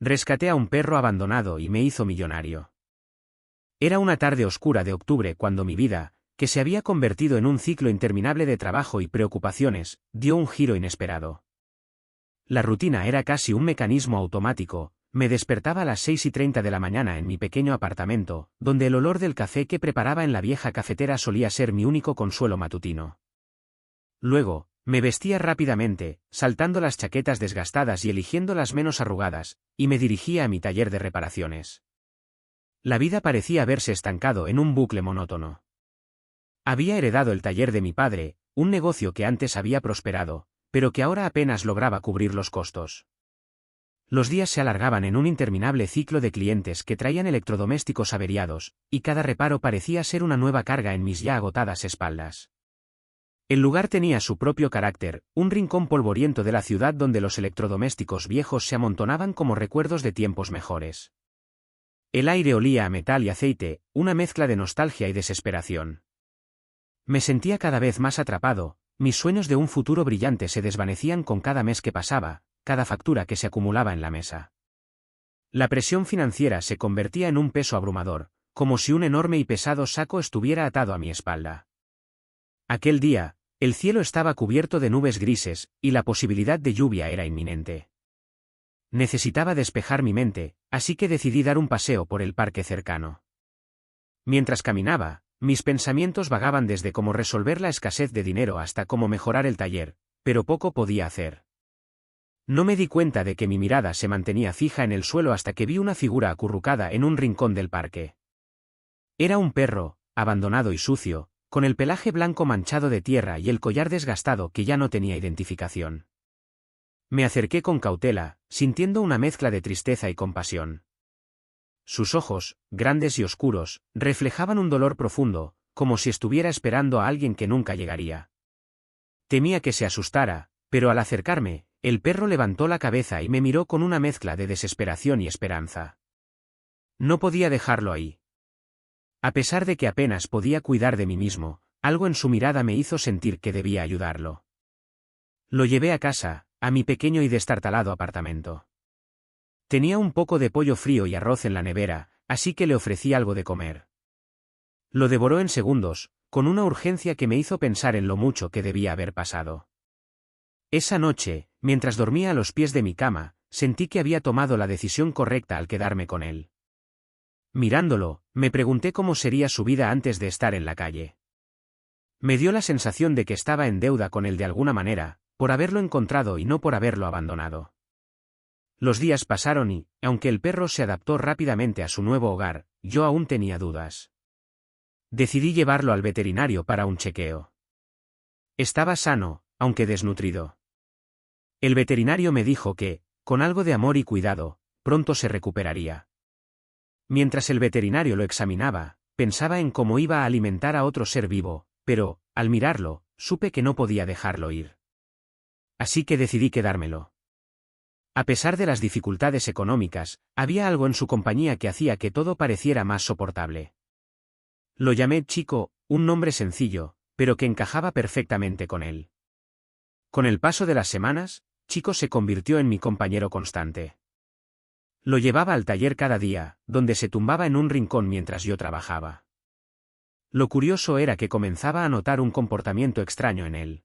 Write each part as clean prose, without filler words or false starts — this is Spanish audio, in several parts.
Rescaté a un perro abandonado y me hizo millonario. Era una tarde oscura de octubre cuando mi vida, que se había convertido en un ciclo interminable de trabajo y preocupaciones, dio un giro inesperado. La rutina era casi un mecanismo automático. Me despertaba a las 6:30 de la mañana en mi pequeño apartamento, donde el olor del café que preparaba en la vieja cafetera solía ser mi único consuelo matutino. Luego, me vestía rápidamente, saltando las chaquetas desgastadas y eligiendo las menos arrugadas, y me dirigía a mi taller de reparaciones. La vida parecía haberse estancado en un bucle monótono. Había heredado el taller de mi padre, un negocio que antes había prosperado, pero que ahora apenas lograba cubrir los costos. Los días se alargaban en un interminable ciclo de clientes que traían electrodomésticos averiados, y cada reparo parecía ser una nueva carga en mis ya agotadas espaldas. El lugar tenía su propio carácter, un rincón polvoriento de la ciudad donde los electrodomésticos viejos se amontonaban como recuerdos de tiempos mejores. El aire olía a metal y aceite, una mezcla de nostalgia y desesperación. Me sentía cada vez más atrapado, mis sueños de un futuro brillante se desvanecían con cada mes que pasaba, cada factura que se acumulaba en la mesa. La presión financiera se convertía en un peso abrumador, como si un enorme y pesado saco estuviera atado a mi espalda. Aquel día, el cielo estaba cubierto de nubes grises, y la posibilidad de lluvia era inminente. Necesitaba despejar mi mente, así que decidí dar un paseo por el parque cercano. Mientras caminaba, mis pensamientos vagaban desde cómo resolver la escasez de dinero hasta cómo mejorar el taller, pero poco podía hacer. No me di cuenta de que mi mirada se mantenía fija en el suelo hasta que vi una figura acurrucada en un rincón del parque. Era un perro, abandonado y sucio, con el pelaje blanco manchado de tierra y el collar desgastado que ya no tenía identificación. Me acerqué con cautela, sintiendo una mezcla de tristeza y compasión. Sus ojos, grandes y oscuros, reflejaban un dolor profundo, como si estuviera esperando a alguien que nunca llegaría. Temía que se asustara, pero al acercarme, el perro levantó la cabeza y me miró con una mezcla de desesperación y esperanza. No podía dejarlo ahí. A pesar de que apenas podía cuidar de mí mismo, algo en su mirada me hizo sentir que debía ayudarlo. Lo llevé a casa, a mi pequeño y destartalado apartamento. Tenía un poco de pollo frío y arroz en la nevera, así que le ofrecí algo de comer. Lo devoró en segundos, con una urgencia que me hizo pensar en lo mucho que debía haber pasado. Esa noche, mientras dormía a los pies de mi cama, sentí que había tomado la decisión correcta al quedarme con él. Mirándolo, me pregunté cómo sería su vida antes de estar en la calle. Me dio la sensación de que estaba en deuda con él de alguna manera, por haberlo encontrado y no por haberlo abandonado. Los días pasaron y, aunque el perro se adaptó rápidamente a su nuevo hogar, yo aún tenía dudas. Decidí llevarlo al veterinario para un chequeo. Estaba sano, aunque desnutrido. El veterinario me dijo que, con algo de amor y cuidado, pronto se recuperaría. Mientras el veterinario lo examinaba, pensaba en cómo iba a alimentar a otro ser vivo, pero, al mirarlo, supe que no podía dejarlo ir. Así que decidí quedármelo. A pesar de las dificultades económicas, había algo en su compañía que hacía que todo pareciera más soportable. Lo llamé Chico, un nombre sencillo, pero que encajaba perfectamente con él. Con el paso de las semanas, Chico se convirtió en mi compañero constante. Lo llevaba al taller cada día, donde se tumbaba en un rincón mientras yo trabajaba. Lo curioso era que comenzaba a notar un comportamiento extraño en él.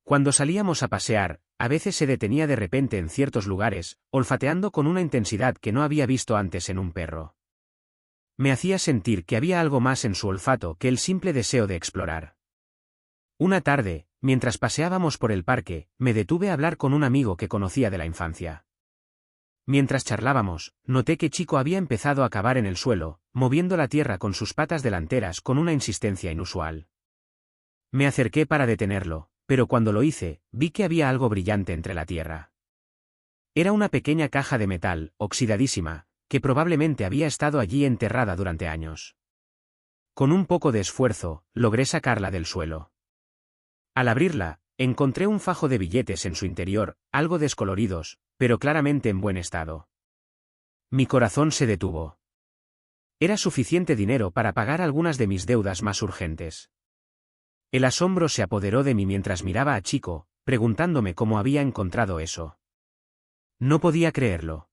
Cuando salíamos a pasear, a veces se detenía de repente en ciertos lugares, olfateando con una intensidad que no había visto antes en un perro. Me hacía sentir que había algo más en su olfato que el simple deseo de explorar. Una tarde, mientras paseábamos por el parque, me detuve a hablar con un amigo que conocía de la infancia. Mientras charlábamos, noté que Chico había empezado a cavar en el suelo, moviendo la tierra con sus patas delanteras con una insistencia inusual. Me acerqué para detenerlo, pero cuando lo hice, vi que había algo brillante entre la tierra. Era una pequeña caja de metal, oxidadísima, que probablemente había estado allí enterrada durante años. Con un poco de esfuerzo, logré sacarla del suelo. Al abrirla, encontré un fajo de billetes en su interior, algo descoloridos, pero claramente en buen estado. Mi corazón se detuvo. Era suficiente dinero para pagar algunas de mis deudas más urgentes. El asombro se apoderó de mí mientras miraba a Chico, preguntándome cómo había encontrado eso. No podía creerlo.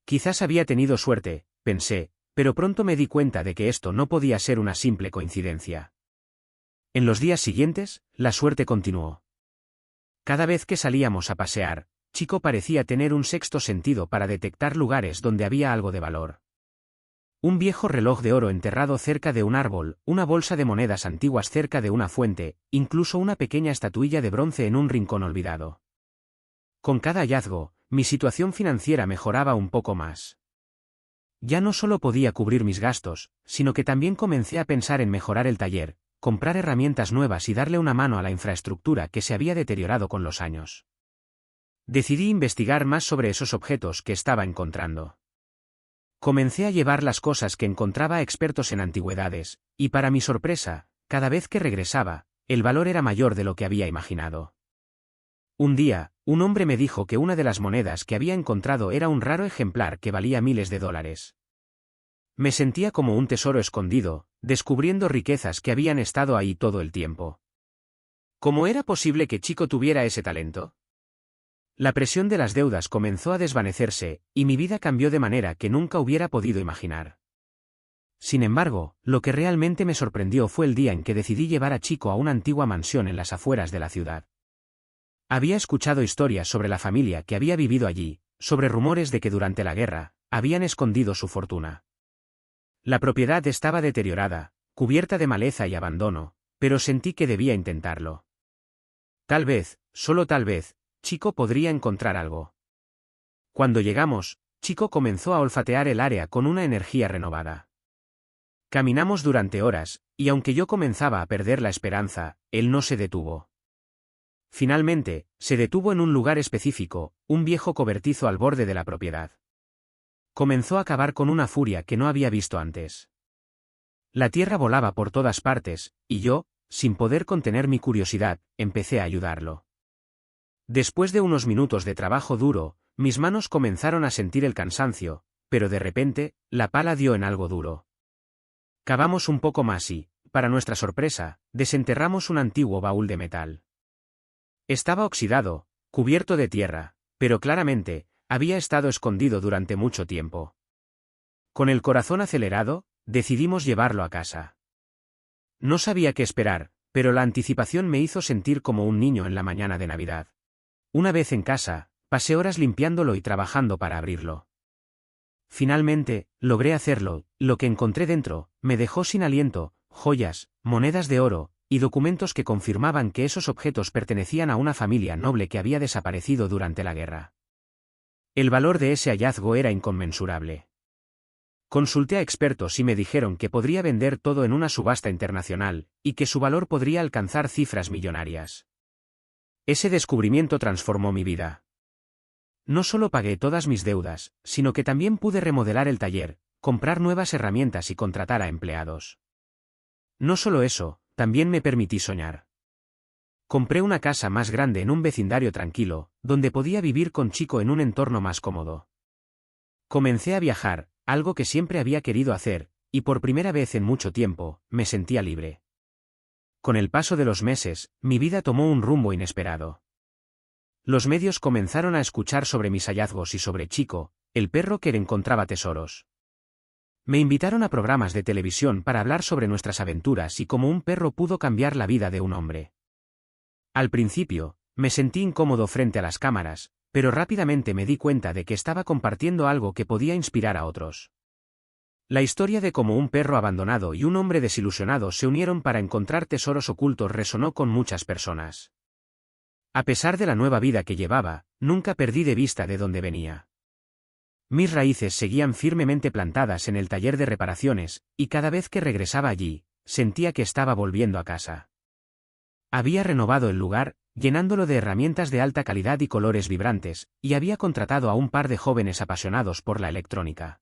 Quizás había tenido suerte, pensé, pero pronto me di cuenta de que esto no podía ser una simple coincidencia. En los días siguientes, la suerte continuó. Cada vez que salíamos a pasear, Chico parecía tener un sexto sentido para detectar lugares donde había algo de valor. Un viejo reloj de oro enterrado cerca de un árbol, una bolsa de monedas antiguas cerca de una fuente, incluso una pequeña estatuilla de bronce en un rincón olvidado. Con cada hallazgo, mi situación financiera mejoraba un poco más. Ya no solo podía cubrir mis gastos, sino que también comencé a pensar en mejorar el taller, comprar herramientas nuevas y darle una mano a la infraestructura que se había deteriorado con los años. Decidí investigar más sobre esos objetos que estaba encontrando. Comencé a llevar las cosas que encontraba a expertos en antigüedades, y para mi sorpresa, cada vez que regresaba, el valor era mayor de lo que había imaginado. Un día, un hombre me dijo que una de las monedas que había encontrado era un raro ejemplar que valía miles de dólares. Me sentía como un tesoro escondido, descubriendo riquezas que habían estado ahí todo el tiempo. ¿Cómo era posible que Chico tuviera ese talento? La presión de las deudas comenzó a desvanecerse, y mi vida cambió de manera que nunca hubiera podido imaginar. Sin embargo, lo que realmente me sorprendió fue el día en que decidí llevar a Chico a una antigua mansión en las afueras de la ciudad. Había escuchado historias sobre la familia que había vivido allí, sobre rumores de que durante la guerra, habían escondido su fortuna. La propiedad estaba deteriorada, cubierta de maleza y abandono, pero sentí que debía intentarlo. Tal vez, solo tal vez, Chico podría encontrar algo. Cuando llegamos, Chico comenzó a olfatear el área con una energía renovada. Caminamos durante horas, y aunque yo comenzaba a perder la esperanza, él no se detuvo. Finalmente, se detuvo en un lugar específico, un viejo cobertizo al borde de la propiedad. Comenzó a cavar con una furia que no había visto antes. La tierra volaba por todas partes, y yo, sin poder contener mi curiosidad, empecé a ayudarlo. Después de unos minutos de trabajo duro, mis manos comenzaron a sentir el cansancio, pero de repente, la pala dio en algo duro. Cavamos un poco más y, para nuestra sorpresa, desenterramos un antiguo baúl de metal. Estaba oxidado, cubierto de tierra, pero claramente, había estado escondido durante mucho tiempo. Con el corazón acelerado, decidimos llevarlo a casa. No sabía qué esperar, pero la anticipación me hizo sentir como un niño en la mañana de Navidad. Una vez en casa, pasé horas limpiándolo y trabajando para abrirlo. Finalmente, logré hacerlo, lo que encontré dentro, me dejó sin aliento, joyas, monedas de oro, y documentos que confirmaban que esos objetos pertenecían a una familia noble que había desaparecido durante la guerra. El valor de ese hallazgo era inconmensurable. Consulté a expertos y me dijeron que podría vender todo en una subasta internacional, y que su valor podría alcanzar cifras millonarias. Ese descubrimiento transformó mi vida. No solo pagué todas mis deudas, sino que también pude remodelar el taller, comprar nuevas herramientas y contratar a empleados. No solo eso, también me permití soñar. Compré una casa más grande en un vecindario tranquilo, donde podía vivir con Chico en un entorno más cómodo. Comencé a viajar, algo que siempre había querido hacer, y por primera vez en mucho tiempo, me sentía libre. Con el paso de los meses, mi vida tomó un rumbo inesperado. Los medios comenzaron a escuchar sobre mis hallazgos y sobre Chico, el perro que encontraba tesoros. Me invitaron a programas de televisión para hablar sobre nuestras aventuras y cómo un perro pudo cambiar la vida de un hombre. Al principio, me sentí incómodo frente a las cámaras, pero rápidamente me di cuenta de que estaba compartiendo algo que podía inspirar a otros. La historia de cómo un perro abandonado y un hombre desilusionado se unieron para encontrar tesoros ocultos resonó con muchas personas. A pesar de la nueva vida que llevaba, nunca perdí de vista de dónde venía. Mis raíces seguían firmemente plantadas en el taller de reparaciones, y cada vez que regresaba allí, sentía que estaba volviendo a casa. Había renovado el lugar, llenándolo de herramientas de alta calidad y colores vibrantes, y había contratado a un par de jóvenes apasionados por la electrónica.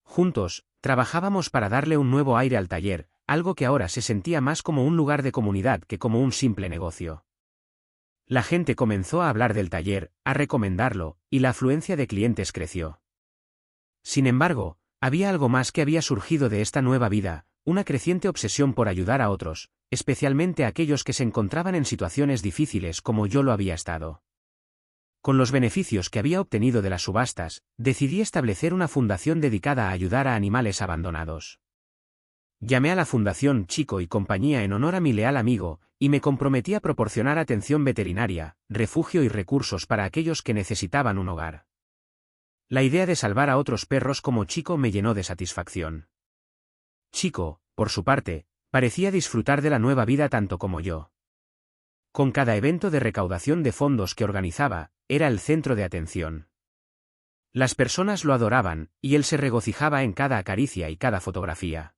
Juntos, trabajábamos para darle un nuevo aire al taller, algo que ahora se sentía más como un lugar de comunidad que como un simple negocio. La gente comenzó a hablar del taller, a recomendarlo, y la afluencia de clientes creció. Sin embargo, había algo más que había surgido de esta nueva vida, una creciente obsesión por ayudar a otros, especialmente a aquellos que se encontraban en situaciones difíciles como yo lo había estado. Con los beneficios que había obtenido de las subastas, decidí establecer una fundación dedicada a ayudar a animales abandonados. Llamé a la Fundación Chico y Compañía en honor a mi leal amigo, y me comprometí a proporcionar atención veterinaria, refugio y recursos para aquellos que necesitaban un hogar. La idea de salvar a otros perros como Chico me llenó de satisfacción. Chico, por su parte, parecía disfrutar de la nueva vida tanto como yo. Con cada evento de recaudación de fondos que organizaba, era el centro de atención. Las personas lo adoraban, y él se regocijaba en cada caricia y cada fotografía.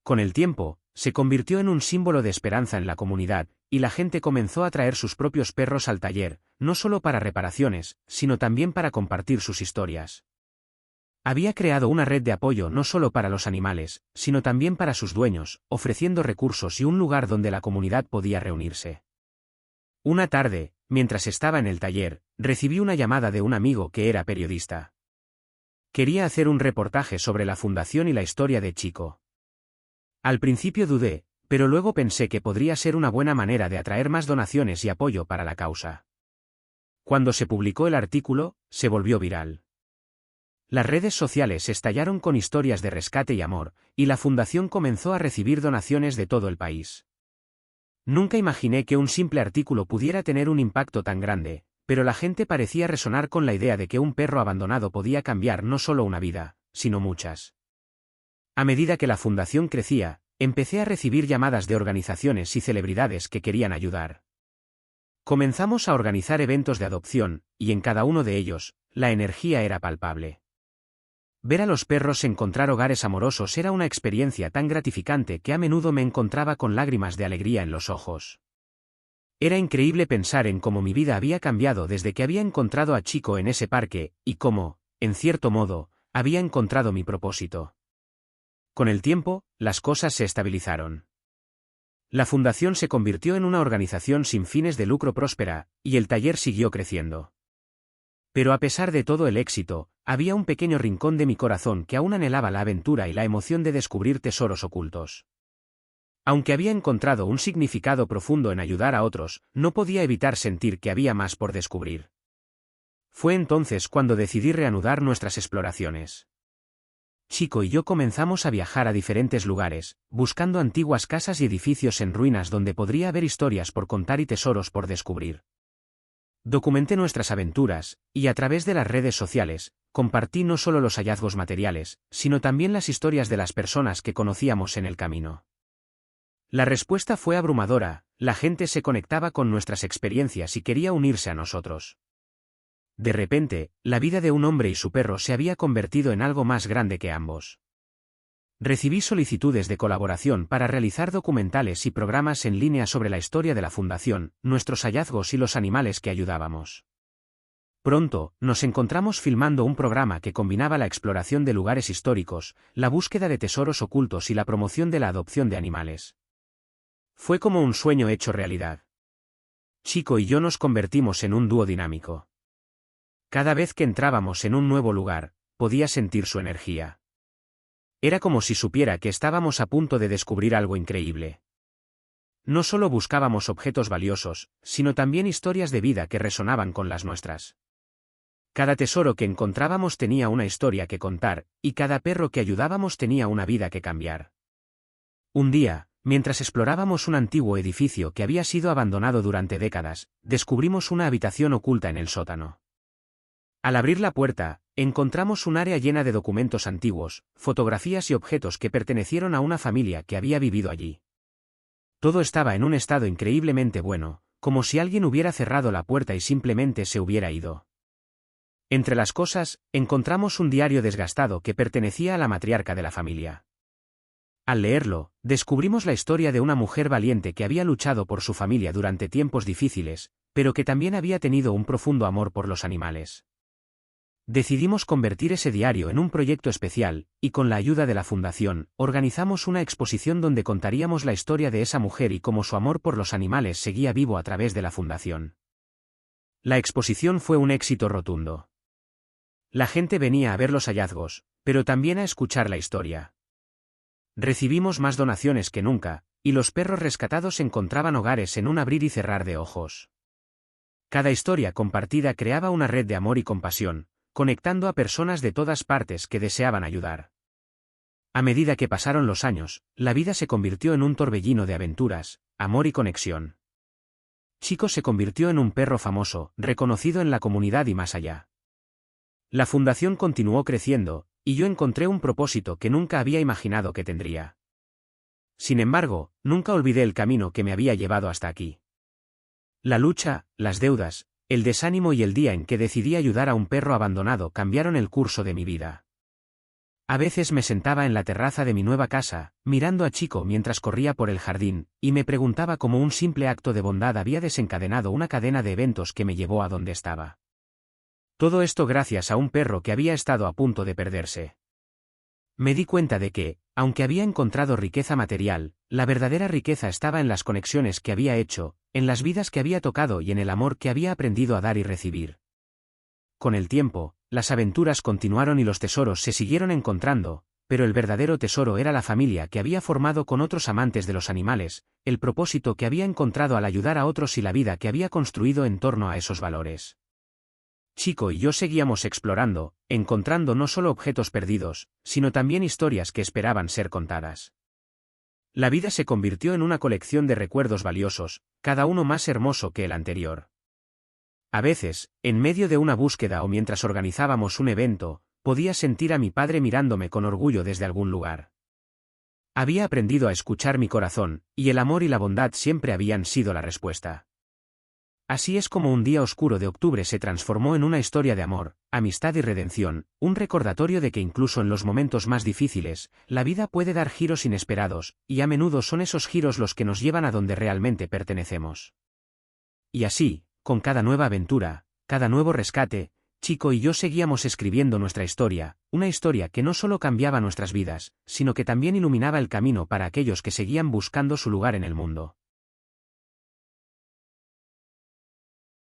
Con el tiempo, se convirtió en un símbolo de esperanza en la comunidad, y la gente comenzó a traer sus propios perros al taller, no solo para reparaciones, sino también para compartir sus historias. Había creado una red de apoyo no solo para los animales, sino también para sus dueños, ofreciendo recursos y un lugar donde la comunidad podía reunirse. Una tarde, mientras estaba en el taller, recibí una llamada de un amigo que era periodista. Quería hacer un reportaje sobre la fundación y la historia de Chico. Al principio dudé, pero luego pensé que podría ser una buena manera de atraer más donaciones y apoyo para la causa. Cuando se publicó el artículo, se volvió viral. Las redes sociales estallaron con historias de rescate y amor, y la fundación comenzó a recibir donaciones de todo el país. Nunca imaginé que un simple artículo pudiera tener un impacto tan grande, pero la gente parecía resonar con la idea de que un perro abandonado podía cambiar no solo una vida, sino muchas. A medida que la fundación crecía, empecé a recibir llamadas de organizaciones y celebridades que querían ayudar. Comenzamos a organizar eventos de adopción, y en cada uno de ellos, la energía era palpable. Ver a los perros encontrar hogares amorosos era una experiencia tan gratificante que a menudo me encontraba con lágrimas de alegría en los ojos. Era increíble pensar en cómo mi vida había cambiado desde que había encontrado a Chico en ese parque, y cómo, en cierto modo, había encontrado mi propósito. Con el tiempo, las cosas se estabilizaron. La fundación se convirtió en una organización sin fines de lucro próspera, y el taller siguió creciendo. Pero a pesar de todo el éxito, había un pequeño rincón de mi corazón que aún anhelaba la aventura y la emoción de descubrir tesoros ocultos. Aunque había encontrado un significado profundo en ayudar a otros, no podía evitar sentir que había más por descubrir. Fue entonces cuando decidí reanudar nuestras exploraciones. Chico y yo comenzamos a viajar a diferentes lugares, buscando antiguas casas y edificios en ruinas donde podría haber historias por contar y tesoros por descubrir. Documenté nuestras aventuras, y a través de las redes sociales, compartí no solo los hallazgos materiales, sino también las historias de las personas que conocíamos en el camino. La respuesta fue abrumadora, la gente se conectaba con nuestras experiencias y quería unirse a nosotros. De repente, la vida de un hombre y su perro se había convertido en algo más grande que ambos. Recibí solicitudes de colaboración para realizar documentales y programas en línea sobre la historia de la fundación, nuestros hallazgos y los animales que ayudábamos. Pronto, nos encontramos filmando un programa que combinaba la exploración de lugares históricos, la búsqueda de tesoros ocultos y la promoción de la adopción de animales. Fue como un sueño hecho realidad. Chico y yo nos convertimos en un dúo dinámico. Cada vez que entrábamos en un nuevo lugar, podía sentir su energía. Era como si supiera que estábamos a punto de descubrir algo increíble. No solo buscábamos objetos valiosos, sino también historias de vida que resonaban con las nuestras. Cada tesoro que encontrábamos tenía una historia que contar, y cada perro que ayudábamos tenía una vida que cambiar. Un día, mientras explorábamos un antiguo edificio que había sido abandonado durante décadas, descubrimos una habitación oculta en el sótano. Al abrir la puerta, encontramos un área llena de documentos antiguos, fotografías y objetos que pertenecieron a una familia que había vivido allí. Todo estaba en un estado increíblemente bueno, como si alguien hubiera cerrado la puerta y simplemente se hubiera ido. Entre las cosas, encontramos un diario desgastado que pertenecía a la matriarca de la familia. Al leerlo, descubrimos la historia de una mujer valiente que había luchado por su familia durante tiempos difíciles, pero que también había tenido un profundo amor por los animales. Decidimos convertir ese diario en un proyecto especial, y con la ayuda de la fundación, organizamos una exposición donde contaríamos la historia de esa mujer y cómo su amor por los animales seguía vivo a través de la fundación. La exposición fue un éxito rotundo. La gente venía a ver los hallazgos, pero también a escuchar la historia. Recibimos más donaciones que nunca, y los perros rescatados encontraban hogares en un abrir y cerrar de ojos. Cada historia compartida creaba una red de amor y compasión, conectando a personas de todas partes que deseaban ayudar. A medida que pasaron los años, la vida se convirtió en un torbellino de aventuras, amor y conexión. Chico se convirtió en un perro famoso, reconocido en la comunidad y más allá. La fundación continuó creciendo, y yo encontré un propósito que nunca había imaginado que tendría. Sin embargo, nunca olvidé el camino que me había llevado hasta aquí. La lucha, las deudas, el desánimo y el día en que decidí ayudar a un perro abandonado cambiaron el curso de mi vida. A veces me sentaba en la terraza de mi nueva casa, mirando a Chico mientras corría por el jardín, y me preguntaba cómo un simple acto de bondad había desencadenado una cadena de eventos que me llevó a donde estaba. Todo esto gracias a un perro que había estado a punto de perderse. Me di cuenta de que, aunque había encontrado riqueza material, la verdadera riqueza estaba en las conexiones que había hecho, en las vidas que había tocado y en el amor que había aprendido a dar y recibir. Con el tiempo, las aventuras continuaron y los tesoros se siguieron encontrando, pero el verdadero tesoro era la familia que había formado con otros amantes de los animales, el propósito que había encontrado al ayudar a otros y la vida que había construido en torno a esos valores. Chico y yo seguíamos explorando, encontrando no solo objetos perdidos, sino también historias que esperaban ser contadas. La vida se convirtió en una colección de recuerdos valiosos, cada uno más hermoso que el anterior. A veces, en medio de una búsqueda o mientras organizábamos un evento, podía sentir a mi padre mirándome con orgullo desde algún lugar. Había aprendido a escuchar mi corazón, y el amor y la bondad siempre habían sido la respuesta. Así es como un día oscuro de octubre se transformó en una historia de amor, amistad y redención, un recordatorio de que incluso en los momentos más difíciles, la vida puede dar giros inesperados, y a menudo son esos giros los que nos llevan a donde realmente pertenecemos. Y así, con cada nueva aventura, cada nuevo rescate, Chico y yo seguíamos escribiendo nuestra historia, una historia que no solo cambiaba nuestras vidas, sino que también iluminaba el camino para aquellos que seguían buscando su lugar en el mundo.